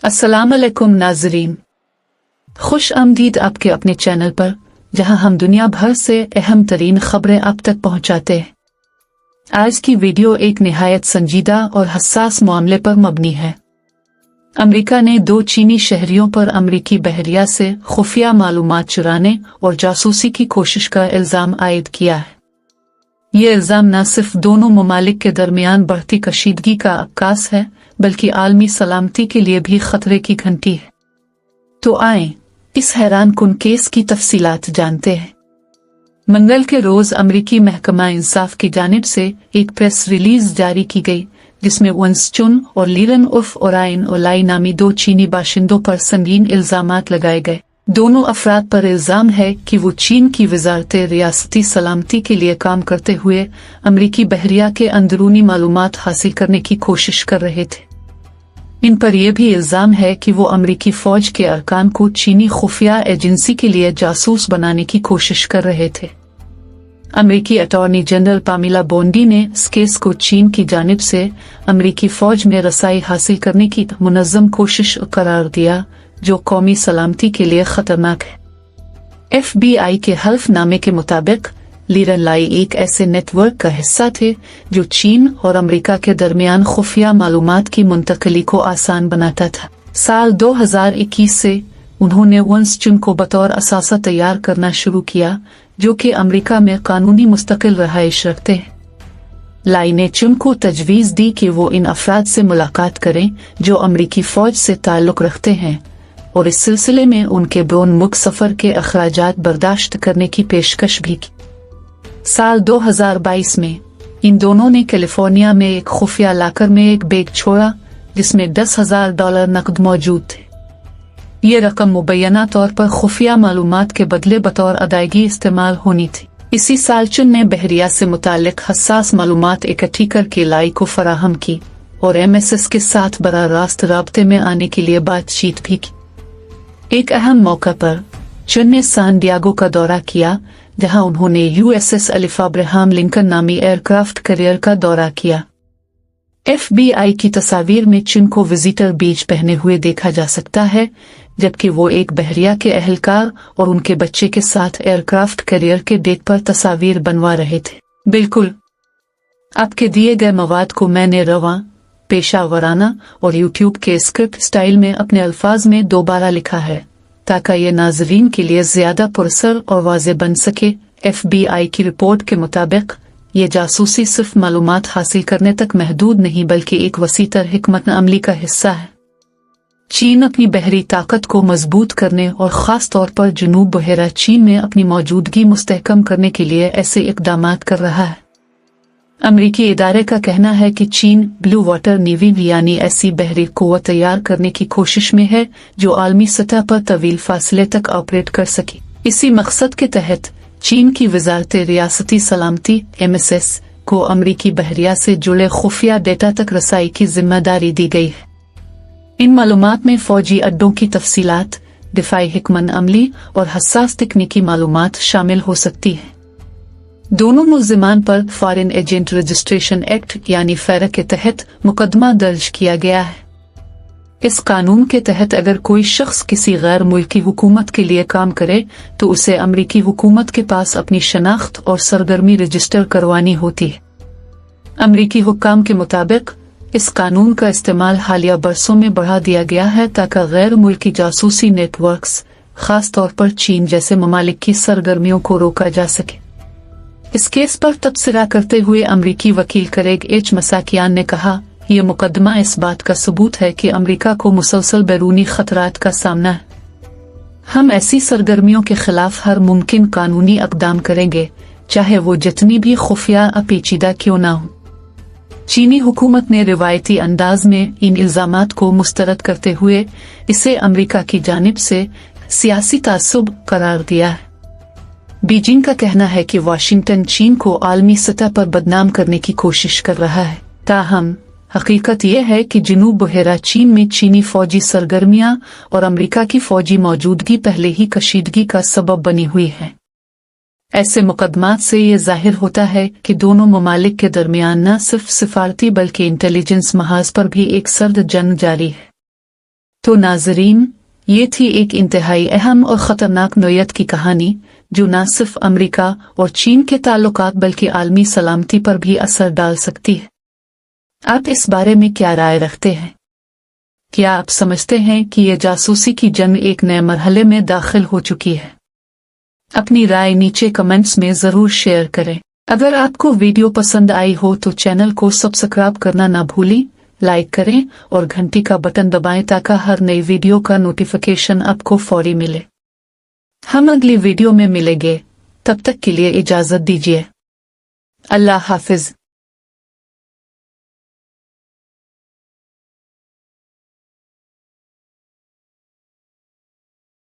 अस्सलाम अलैकुम नाज़रीन, खुश आमदीद आपके अपने चैनल पर, जहां हम दुनिया भर से अहम तरीन खबरें आप तक पहुंचाते हैं। आज की वीडियो एक निहायत संजीदा और हसास मामले पर मबनी है। अमेरिका ने 2 चीनी शहरियों पर अमेरिकी बहरिया से खुफिया मालूमात चुराने और जासूसी की कोशिश का इल्जाम आयद किया है। ये इल्जाम न सिर्फ दोनों ममालिक के दरमियान बढ़ती कशीदगी का अक्कास है, बल्कि आलमी सलामती के लिए भी खतरे की घंटी है। तो आएं, इस हैरान कुन केस की तफसीलात जानते हैं। मंगल के रोज अमेरिकी महकमा इंसाफ की जानिब से एक प्रेस रिलीज जारी की गई, जिसमें वंसचुन और लीरन उर्फ ओराइन ओलाई नामी 2 चीनी बाशिंदों पर संगीन इल्जामात लगाए गए। दोनों अफराद पर इल्जाम है कि वो चीन की वजारत रियासती सलामती के लिए काम करते हुए अमेरिकी बहरिया के अंदरूनी मालूमात हासिल करने की कोशिश कर रहे थे। इन पर यह भी इल्जाम है कि वो अमेरिकी फौज के अरकान को चीनी खुफिया एजेंसी के लिए जासूस बनाने की कोशिश कर रहे थे। अमेरिकी अटॉर्नी जनरल पामिला बोंडी ने इस केस को चीन की जानिब से अमेरिकी फौज में रसाई हासिल करने की मुनज़्ज़म कोशिश करार दिया, जो कौमी सलामती के लिए खतरनाक है। FBI के हल्फनामे के मुताबिक लीरन लाई एक ऐसे नेटवर्क का हिस्सा थे जो चीन और अमेरिका के दरमियान खुफिया मालूमात की मुंतकली को आसान बनाता था। साल 2021 से उन्होंने वंसचुन को बतौर असासा तैयार करना शुरू किया, जो कि अमेरिका में कानूनी मुस्तकिल रहाइश रखते हैं। लाई ने चुन को तजवीज़ दी कि वो इन अफराद से मुलाकात करें जो अमेरिकी फौज से ताल्लुक़ रखते हैं, और इस सिलसिले में उनके बेउनमुख सफर के अखराजात बर्दाश्त करने की पेशकश भी की। साल 2022 में इन दोनों ने कैलिफोर्निया में एक खुफिया लाकर में एक बैग छोड़ा, जिसमें $10,000 नकद मौजूद थे। ये रकम मुबैना तौर पर खुफिया मालूमात के बदले बतौर अदायगी इस्तेमाल होनी थी। इसी साल चुन ने बहरिया से मुतालिक हसास मालूमात इकट्ठी करके लाई को फराहम की और MSS के साथ बराह रास्त राब्ते में आने के लिए बातचीत भी की। एक अहम मौका पर चुन ने सान डियागो का दौरा किया, जहां उन्होंने USS अलिफ अब्राहम लिंकन नामी एयरक्राफ्ट कैरियर का दौरा किया। FBI की तस्वीर में चुन को विजिटर बीच पहने हुए देखा जा सकता है, जबकि वो एक बहरिया के एहलकार और उनके बच्चे के साथ एयरक्राफ्ट कैरियर के डेक पर तस्वीर बनवा रहे थे। बिल्कुल आपके दिए गए मवाद को मैंने रवां, पेशा वराना और YouTube के स्क्रिप्ट स्टाइल में अपने अल्फाज में दोबारा लिखा है, ताकि ये नाजरीन के लिए ज्यादा पुरसर और वाज़ेह बन सके। FBI की रिपोर्ट के मुताबिक ये जासूसी सिर्फ मालूमात हासिल करने तक महदूद नहीं, बल्कि एक वसीतर हिकमत अमली का हिस्सा है। चीन अपनी बहरी ताकत को मजबूत करने और ख़ास तौर पर जनूब बहरा चीन में अपनी मौजूदगी मुस्तहकम करने के लिए ऐसे इक़दामात कर रहा है। अमेरिकी इदारे का कहना है कि चीन ब्लू वाटर नेवी यानी ऐसी बहरी क़ुव्वत तैयार करने की कोशिश में है जो आलमी सतह पर तवील फासले तक ऑपरेट कर सके। इसी मकसद के तहत चीन की वजारत रियासती सलामती MSS को अमेरिकी बहरिया से जुड़े खुफिया डेटा तक रसाई की जिम्मेदारी दी गई है। इन मालूमात में फौजी अड्डों की तफसीलात, दिफाई हिकमत अमली और हसास तकनीकी मालूमात शामिल हो सकती है। दोनों मुल्जिमान पर फॉरेन एजेंट रजिस्ट्रेशन एक्ट यानी FARA के तहत मुकदमा दर्ज किया गया है। इस कानून के तहत अगर कोई शख्स किसी गैर मुल्की हुकूमत के लिए काम करे तो उसे अमेरिकी हुकूमत के पास अपनी शनाख्त और सरगर्मी रजिस्टर करवानी होती है। अमेरिकी हुक्काम के मुताबिक इस कानून का इस्तेमाल हालिया बरसों में बढ़ा दिया गया है, ताकि गैर मुल्की जासूसी नेटवर्क्स, खास तौर पर चीन जैसे ममालिक की सरगर्मियों को रोका जा सके। इस केस पर तबसरा करते हुए अमेरिकी वकील करेग H मसाकियान ने कहा, ये मुकदमा इस बात का सबूत है कि अमेरिका को मुसलसल बैरूनी खतरात का सामना है। हम ऐसी सरगर्मियों के खिलाफ हर मुमकिन कानूनी इक़दाम करेंगे, चाहे वो जितनी भी खुफिया पेचीदा क्यों ना हो। चीनी हुकूमत ने रिवायती अंदाज में इन इल्जामात को मुस्तरद करते हुए इसे अमेरिका की जानिब से सियासी तासुब करार दिया है। बीजिंग का कहना है कि वाशिंगटन चीन को आलमी सतह पर बदनाम करने की कोशिश कर रहा है। ताहम हकीकत यह है कि जनूब बहरा चीन में चीनी फौजी सरगर्मियां और अमेरिका की फौजी मौजूदगी पहले ही कशीदगी का सबब बनी हुई है। ऐसे मुकदमात से ये जाहिर होता है कि दोनों ममालिक के दरमियान न सिर्फ सिफारती बल्कि इंटेलिजेंस महाज पर भी एक सर्द जंग जारी है। تو ناظرین، یہ تھی ایک انتہائی اہم اور خطرناک نوعیت کی کہانی جو نہ صرف امریکہ اور چین کے تعلقات بلکہ عالمی سلامتی پر بھی اثر ڈال سکتی ہے۔ آپ اس بارے میں کیا رائے رکھتے ہیں؟ کیا آپ سمجھتے ہیں کہ یہ جاسوسی کی جنگ ایک نئے مرحلے میں داخل ہو چکی ہے؟ اپنی رائے نیچے کمنٹس میں ضرور شیئر کریں۔ اگر آپ کو ویڈیو پسند آئی ہو تو چینل کو سبسکرائب کرنا نہ بھولیں، لائک کریں اور گھنٹی کا بٹن دبائیں تاکہ ہر نئی ویڈیو کا نوٹیفیکیشن آپ کو فوری ملے۔ ہم اگلی ویڈیو میں ملیں گے، تب تک کے لیے اجازت دیجیے۔ اللہ حافظ۔